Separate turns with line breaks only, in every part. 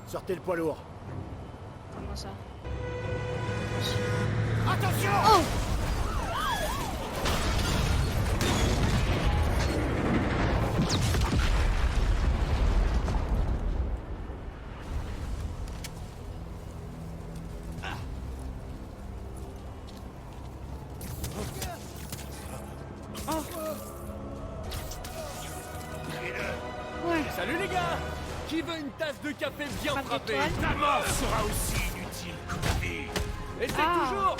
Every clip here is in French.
Sortez le poids lourd.
Comment ça?
Attention!
Oh! Ouais.
Salut les gars! Qui veut une tasse de café bien
Frappe
frappée?
d'étoile.
Ta mort sera aussi inutile que ta vie.
Essaye
Ah.
toujours!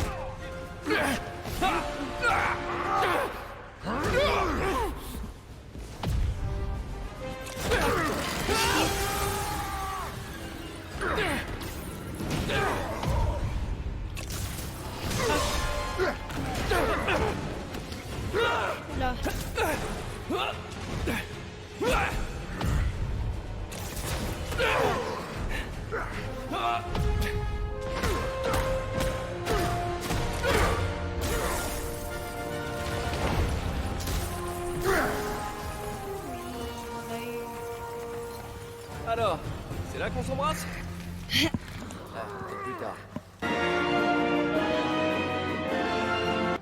Là.
Alors, c'est là qu'on s'embrasse?
Plus tard.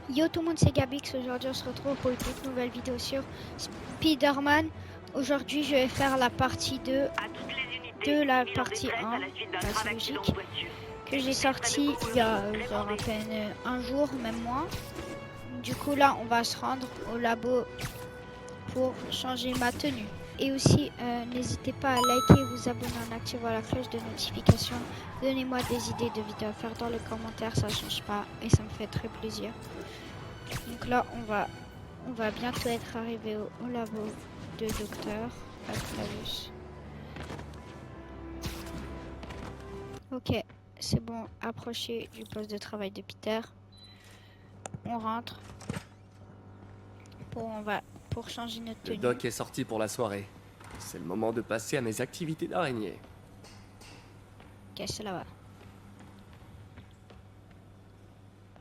Yo tout le monde, c'est Gabix. Aujourd'hui on se retrouve pour une toute nouvelle vidéo sur Spider-Man. Aujourd'hui je vais faire la partie 2 de la partie 1, c'est logique, que j'ai sorti il y a genre à peine un jour, même moins. Du coup là on va se rendre au labo pour changer ma tenue. Et aussi n'hésitez pas à liker, vous abonner en activant la cloche de notification. Donnez-moi des idées de vidéos à faire dans les commentaires, ça change pas et ça me fait très plaisir. Donc là on va bientôt être arrivé au labo de docteur Octavius. Ok, c'est bon, approchez du poste de travail de Peter. On rentre. Pour changer notre
Le
tenue.
doc est sorti pour la soirée. C'est le moment de passer à mes activités d'araignée.
Qu'est-ce que là-bas?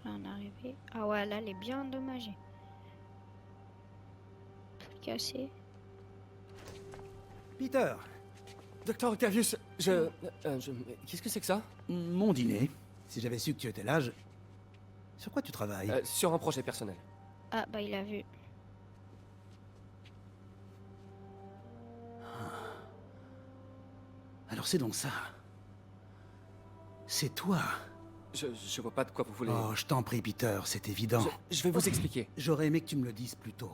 Là on est arrivé. Ah ouais, là elle est bien endommagée. Tout cassé.
Peter,
Docteur Octavius, qu'est-ce que c'est que ça?
mon dîner. Si j'avais su que tu étais là, Sur quoi tu travailles?
Sur un projet personnel.
Ah bah il a vu.
Alors c'est donc ça. C'est toi.
Je vois pas de quoi vous voulez.
Oh, je t'en prie, Peter, c'est évident.
Je vais vous expliquer.
J'aurais aimé que tu me le dises plus tôt.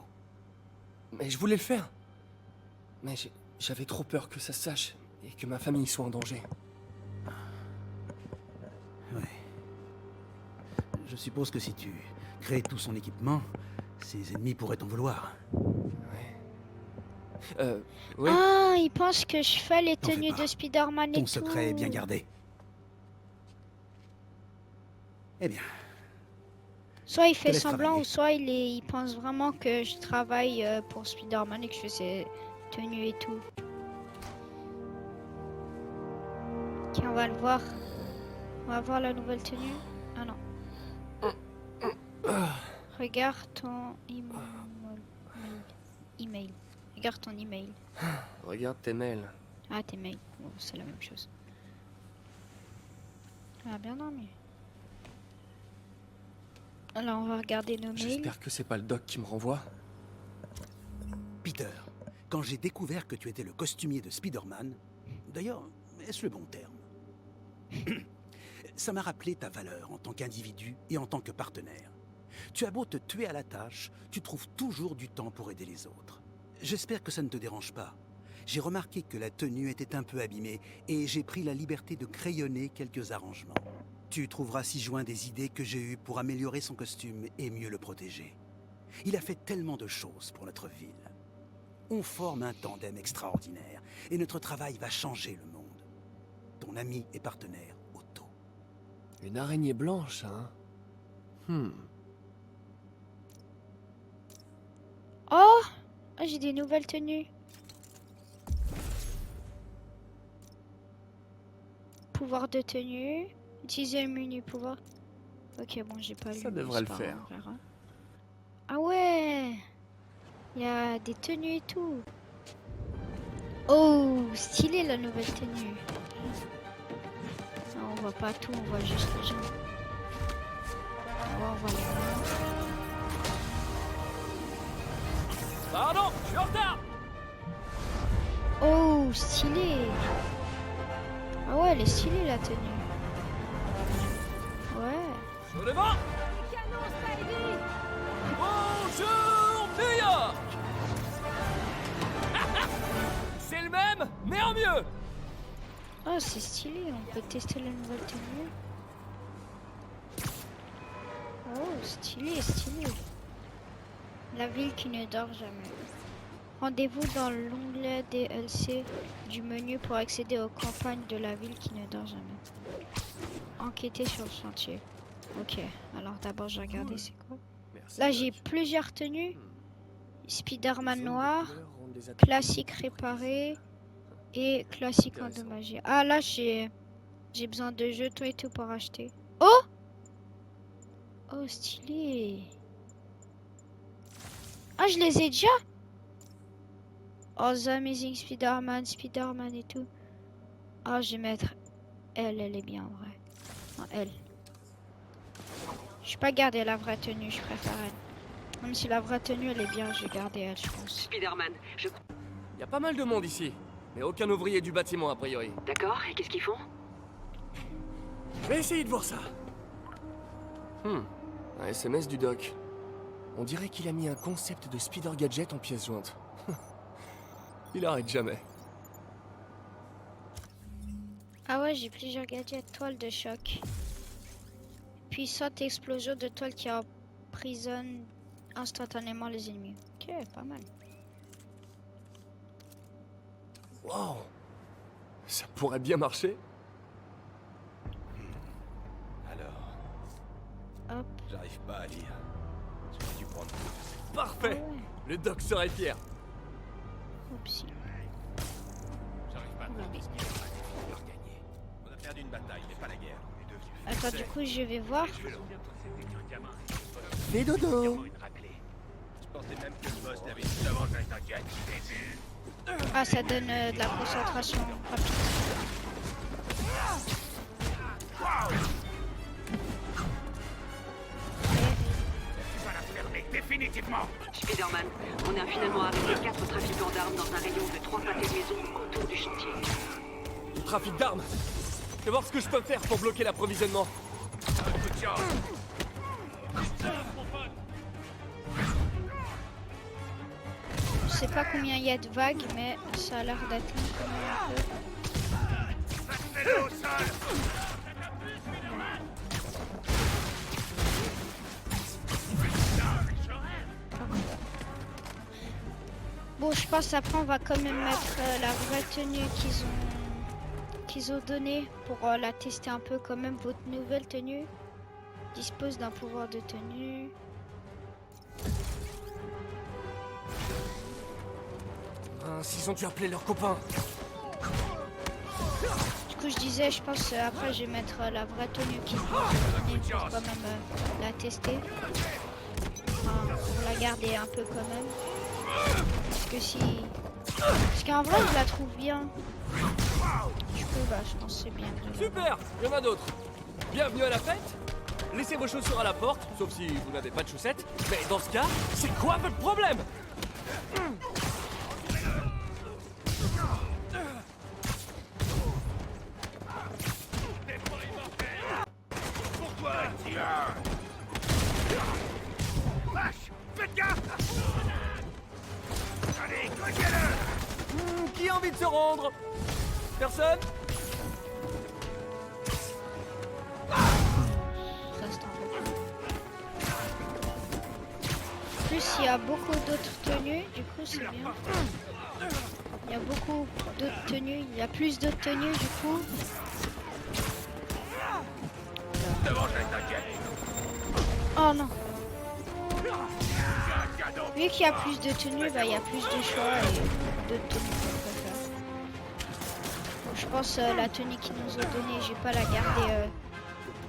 Mais je voulais le faire. Mais j'avais trop peur que ça se sache et que ma famille soit en danger.
Ouais. Je suppose que si tu crées tout son équipement, ses ennemis pourraient t'en vouloir.
Oui.
Ah, il pense que je fais les
T'en fais
tenues
pas.
de Spider-Man et
Ton
tout.
secret est bien gardé. Eh bien,
Soit il
te
fait
laisse
semblant
travailler.
ou soit il pense vraiment que je travaille pour Spider-Man et que je fais ses tenues et tout. Ok, on va le voir. On va voir la nouvelle tenue. Ah non. Regarde ton email. Regarde ton email.
Regarde tes mails.
Ah, tes mails. Bon, c'est la même chose. Ah, bien dormi. Alors, on va regarder nos mails.
J'espère que c'est pas le doc qui me renvoie.
Peter, quand j'ai découvert que tu étais le costumier de Spider-Man, d'ailleurs, est-ce le bon terme? Ça m'a rappelé ta valeur en tant qu'individu et en tant que partenaire. Tu as beau te tuer à la tâche, tu trouves toujours du temps pour aider les autres. J'espère que ça ne te dérange pas. J'ai remarqué que la tenue était un peu abîmée et j'ai pris la liberté de crayonner quelques arrangements. Tu trouveras ci-joint des idées que j'ai eues pour améliorer son costume et mieux le protéger. Il a fait tellement de choses pour notre ville. On forme un tandem extraordinaire et notre travail va changer le monde. Ton ami et partenaire, Otto.
Une araignée blanche, hein?
Oh, j'ai des nouvelles tenues. Pouvoir de tenue. Utiliser le menu pouvoir. Ok, bon, j'ai pas lu.
Ça devrait le faire.
On verra. Ah ouais, il y a des tenues et tout. Oh, stylé la nouvelle tenue. Non, on voit pas tout, on voit juste les gens. On voit les gens.
Pardon, je suis en retard.
Oh, stylé. Ah ouais, elle est stylée la tenue. Ouais.
Sur le vent. Bonjour, New York. C'est le même, mais en mieux.
Oh, c'est stylé, on peut tester la nouvelle tenue. Oh, stylé, stylé. La ville qui ne dort jamais. Rendez-vous dans l'onglet DLC du menu pour accéder aux campagnes de la ville qui ne dort jamais. Enquêter sur le chantier. Ok, alors d'abord j'ai regardé c'est quoi.
Merci,
Là j'ai
Doc.
plusieurs tenues. Spider-Man
Les
noir,
couleurs rendent des attaques.
classique réparé et classique
Intéressant.
endommagé. Ah là j'ai besoin de jetons et tout pour acheter. Oh! Oh stylé. Ah je les ai déjà. Oh The Amazing Spider-Man, Spider-Man et tout. Ah je vais mettre elle, elle est bien en vrai. Non, elle. Je vais pas garder la vraie tenue, je préfère elle. Même si la vraie tenue elle est bien, je vais garder elle je pense.
Spider-Man,
Il y a pas mal de monde ici, mais aucun ouvrier du bâtiment a priori.
D'accord, et qu'est-ce qu'ils font?
Je vais essayer de voir ça. Un SMS du doc. On dirait qu'il a mis un concept de Spider Gadget en pièce jointe. Il arrête jamais.
Ah ouais, j'ai plusieurs gadgets. Toile de choc. Puissante explosion de toile qui emprisonne instantanément les ennemis. Ok, pas mal.
Wow. Ça pourrait bien marcher.
Alors,
Hop.
j'arrive pas à lire. J'aurais dû prendre plus.
Ah
Parfait.
ouais.
Le doc serait fier.
Oupsie.
J'arrive pas à
Oula.
comprendre ce qu'il faut leur gagner. On a perdu une bataille, mais pas la guerre. On est devenu
Attends, du coup, je vais voir.
Fais dodo.
une raclée. Je pensais même que le boss t'avait dit d'avance, t'inquiète.
Ah, ça donne de la concentration rapide.
Tu vas la fermer définitivement.
Spider-Man, on a finalement arrêté 4 trafiquants d'armes dans un rayon de 3 pâtés de maison autour du chantier.
Du trafic d'armes. Je vais voir ce que je peux faire pour bloquer l'approvisionnement.
Un coup de chance.
Je sais pas combien il y a de vagues, mais ça a l'air d'être quand même un peu.
Restez-le au sol.
Bon, je pense après on va quand même mettre la vraie tenue qu'ils ont donnée pour la tester un peu quand même. Votre nouvelle tenue dispose d'un pouvoir de tenue.
S'ils ont dû appeler leurs copains.
Du coup, je disais, je pense après je vais mettre la vraie tenue qu'ils ont donnée pour quand même la tester. Enfin, pour la garder un peu quand même. Parce que si... Parce qu'en vrai, je la trouve bien. Du coup, bah, je pense que c'est bien.
Super, il y en a d'autres. Bienvenue à la fête. Laissez vos chaussures à la porte, sauf si vous n'avez pas de chaussettes. Mais dans ce cas, c'est quoi votre problème?
Pourquoi tiens. Vache, faites gaffe. Allez, cognez-le.
Qui a envie de se rendre? Personne?
Ça, c'est un peu plus. En plus, il y a beaucoup d'autres tenues, du coup, c'est bien. Il y a beaucoup d'autres tenues, il y a plus d'autres tenues, du coup.
Devant, t'inquiète.
Oh non.
J'ai un cadeau.
Vu qu'il y a plus de tenues, bah, il y a plus de choix et d'autres tenues qu'on préfère. Bon, je pense la tenue qu'ils nous ont donnée, je vais pas la garder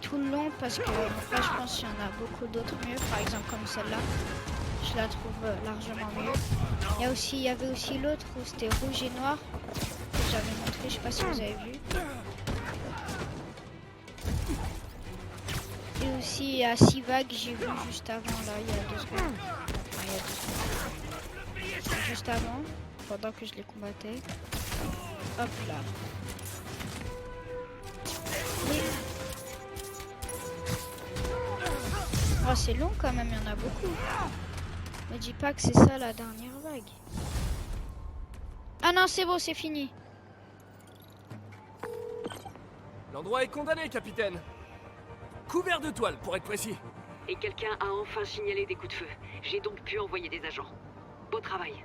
tout le long parce que là, je pense qu'il y en a beaucoup d'autres mieux. Par exemple, comme celle-là, je la trouve largement mieux. Il y avait aussi l'autre où c'était rouge et noir que j'avais montré, je sais pas si vous avez vu. Et aussi, il y a Sivag, j'ai vu juste avant, là, il y a 2 secondes. Enfin, il y a 2 secondes. Juste avant, pendant que je les combattais. Hop là. Oh, c'est long quand même, il y en a beaucoup. Me dis pas que c'est ça la dernière vague. Ah non, c'est bon, c'est fini.
L'endroit est condamné, capitaine. Couvert de toile, pour être précis.
Et quelqu'un a enfin signalé des coups de feu. J'ai donc pu envoyer des agents. Beau travail.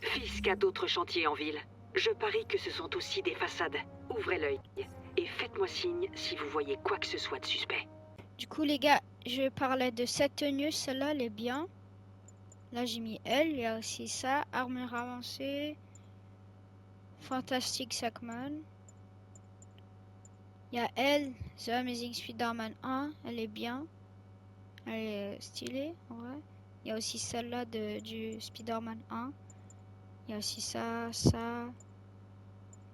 Fisk a d'autres chantiers en ville. Je parie que ce sont aussi des façades. Ouvrez l'œil. Et faites-moi signe si vous voyez quoi que ce soit de suspect.
Du coup, les gars, je parlais de cette tenue. Celle-là, elle est bien. Là, j'ai mis elle. Il y a aussi ça. Armure avancée. Fantastic Sackman. Il y a elle. The Amazing Spider-Man 1. Elle est bien. Elle est stylée, en vrai. Il y a aussi celle-là du Spider-Man 1. Il y a aussi ça.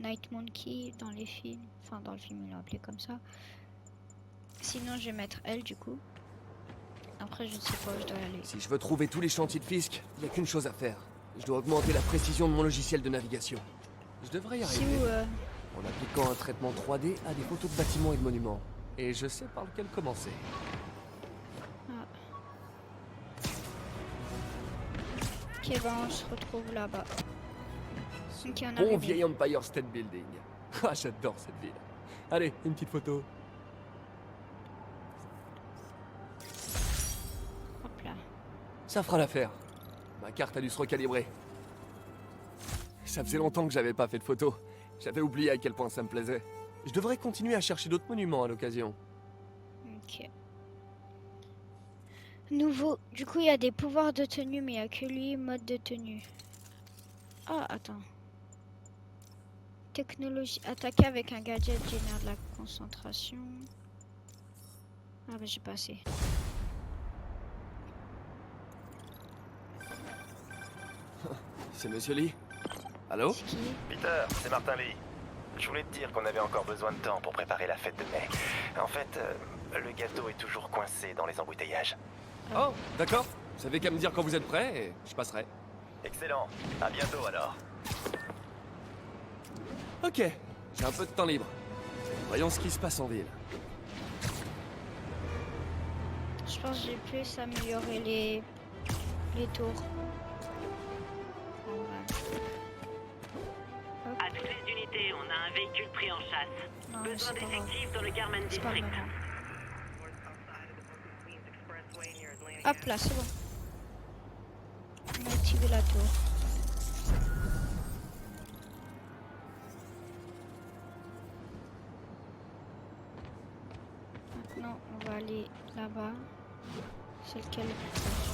Night Monkey dans les films. Enfin, dans le film, ils l'ont appelé comme ça. Sinon, je vais mettre elle, du coup. Après, je ne sais pas où je dois aller.
Si je veux trouver tous les chantiers de Fisk, il n'y a qu'une chose à faire. Je dois augmenter la précision de mon logiciel de navigation. Je devrais y
C'est
arriver.
où
En appliquant un traitement 3D à des photos de bâtiments et de monuments. Et je sais par lequel commencer.
Ok, bah on se retrouve là-bas. Ok, on
Bon
arrive.
vieil Empire State Building. Ah, j'adore cette ville. Allez, une petite photo.
Hop là.
Ça fera l'affaire. Ma carte a dû se recalibrer. Ça faisait longtemps que j'avais pas fait de photos. J'avais oublié à quel point ça me plaisait. Je devrais continuer à chercher d'autres monuments à l'occasion.
Ok. Nouveau. Du coup, il y a des pouvoirs de tenue, mais il n'y a que lui, mode de tenue. Ah, attends. Technologie. Attaquer avec un gadget génère de la concentration. Ah, bah j'ai pas assez.
C'est Monsieur Lee? Allô?
C'est qui?
Peter, c'est Martin Lee. Je voulais te dire qu'on avait encore besoin de temps pour préparer la fête de mai. En fait, le gâteau est toujours coincé dans les embouteillages.
Oh, d'accord. Vous savez qu'à me dire quand vous êtes prêt et je passerai.
Excellent. À bientôt alors.
Ok, j'ai un peu de temps libre. Voyons ce qui se passe en ville.
Je pense que j'ai plus amélioré les tours. En vrai.
À toutes les unités, on a un véhicule pris en chasse.
Non, mais
Besoin
c'est pas grave.
d'effectifs dans le Garman
C'est pas
District.
grave. Hop là, c'est bon. On a activé la tour. Maintenant, on va aller là-bas. C'est lequel le plus proche?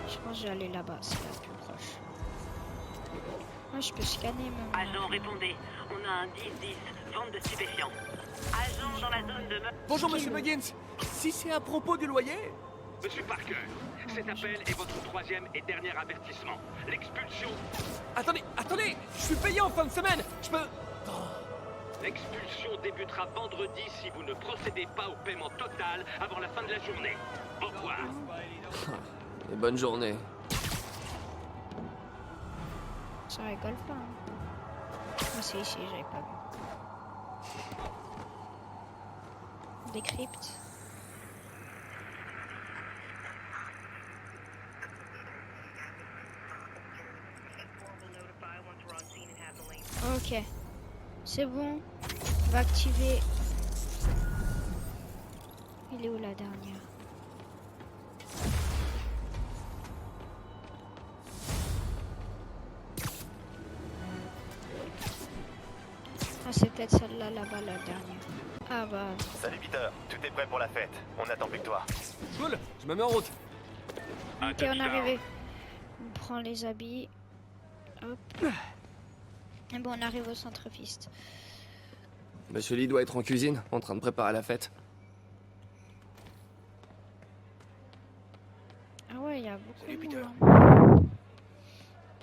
Je pense que je vais aller là-bas, c'est la plus proche. Ah, je peux scanner même.
Agent, répondez. On a un 10-10, vente de stupéfiants. Agent dans la zone de meurtre.
Bonjour, Monsieur Muggins. Si c'est à propos du loyer?
Monsieur Parker, cet appel est votre troisième et dernier avertissement. L'expulsion...
Attendez, je suis payé en fin de semaine. Je peux...
L'expulsion débutera vendredi si vous ne procédez pas au paiement total avant la fin de la journée. Au revoir.
Et bonne journée.
Ça rigole pas. Hein. Ah, c'est ici, j'avais pas vu. Décrypte. Ok. C'est bon. On va activer. Il est où la dernière? Ah, c'est peut-être celle-là, là-bas, la dernière. Ah bah...
Salut Peter, tout est prêt pour la fête. On n'attend plus que toi.
Cool, je me mets en route.
Ok, on est arrivé. On prend les habits. Hop. Et bon, on arrive au centre-fist.
Monsieur Lee doit être en cuisine, en train de préparer la fête.
Ah ouais, il y a beaucoup
Salut,
de
Peter.
monde, hein.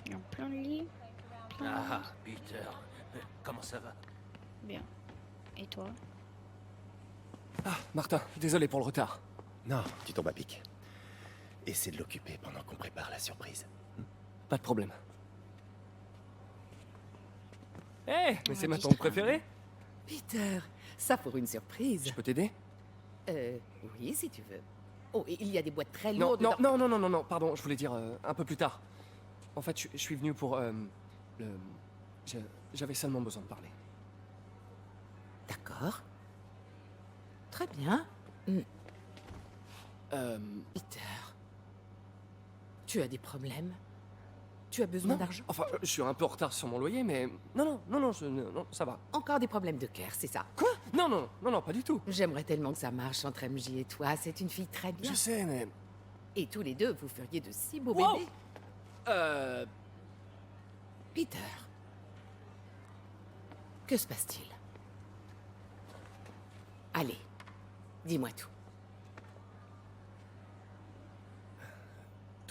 Il y a plein de lits. Plein de
Ah,
lits.
Peter. Comment ça va?
Bien. Et toi?
Ah, Martin, désolé pour le retard.
Non, tu tombes à pic. Essaie de l'occuper pendant qu'on prépare la surprise.
Pas de problème. Hé, mais c'est ma
dit
tante
ça.
préférée.
Peter, ça pour une surprise.
Je peux t'aider?
Oui, si tu veux. Oh, et il y a des boîtes très
Non,
lourdes.
non, non, non, non, non, non, pardon, je voulais dire un peu plus tard. En fait, je suis venu pour j'avais seulement besoin de parler.
D'accord. Très bien. Peter, tu as des problèmes? Tu as besoin
Non,
d'argent?
enfin, je suis un peu en retard sur mon loyer, mais non, ça va.
Encore des problèmes de cœur, c'est ça?
Quoi? Non, non, non, non, pas du tout.
J'aimerais tellement que ça marche entre MJ et toi. C'est une fille très bien.
Je sais, mais
Et tous les deux, vous feriez de si beaux
Wow.
bébés. Peter, que se passe-t-il? Allez, dis-moi tout.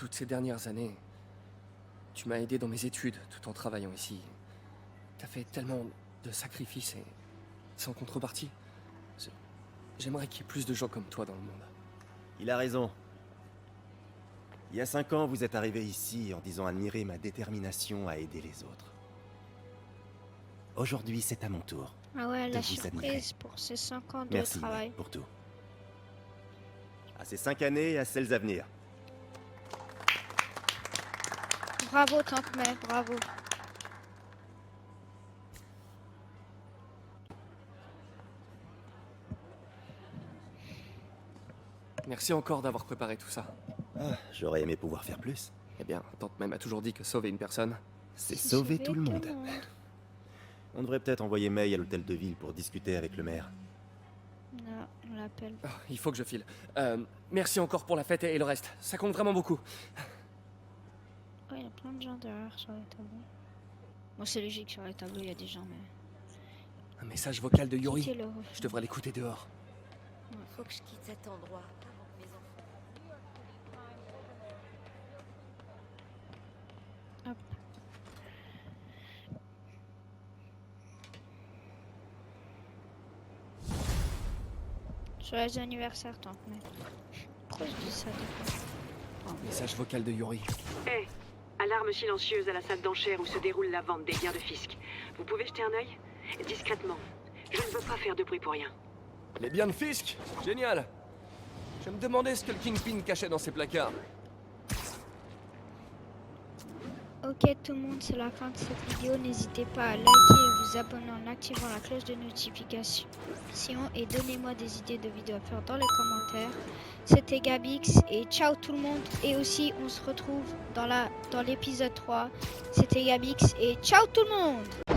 toutes ces dernières années, tu m'as aidé dans mes études tout en travaillant ici. T'as fait tellement de sacrifices et sans contrepartie. J'aimerais qu'il y ait plus de gens comme toi dans le monde.
Il a raison. Il y a 5 ans, vous êtes arrivé ici en disant admirer ma détermination à aider les autres. Aujourd'hui, c'est à mon tour.
Ah ouais,
de
la
vous admirer.
surprise pour ces 5 ans de
Merci
travail.
pour tout. À ces 5 années et à celles à venir.
Bravo, Tante May, bravo.
Merci encore d'avoir préparé tout ça.
Ah, j'aurais aimé pouvoir faire plus.
Eh bien, Tante May m'a toujours dit que sauver une personne,
C'est sauver tout le monde. On devrait peut-être envoyer May à l'hôtel de ville pour discuter avec le maire.
Non, on l'appelle.
Oh, il faut que je file. Merci encore pour la fête et le reste. Ça compte vraiment beaucoup.
Oh, il y a plein de gens derrière sur les tableaux. Bon, c'est logique, sur les tableaux, il y a des gens, mais...
Un message vocal de Yuri.
Quittez le
Je devrais l'écouter dehors.
Faut que je quitte cet endroit avant que mes enfants...
Hop. Joyeux anniversaire, Tante May. Pourquoi je dis ça des fois?
Message vocal de Yuri.
Hé, alarme silencieuse à la salle d'enchères où se déroule la vente des biens de Fisk. Vous pouvez jeter un œil? Discrètement. Je ne veux pas faire de bruit pour rien.
Les biens de Fisk? Génial. Je me demandais ce que le Kingpin cachait dans ses placards.
Ok tout le monde, c'est la fin de cette vidéo. N'hésitez pas à liker et vous abonner en activant la cloche de notification. Et donnez-moi des idées de vidéos à faire dans les commentaires. C'était Gabix et ciao tout le monde. Et aussi on se retrouve dans l'épisode 3. C'était Gabix et ciao tout le monde.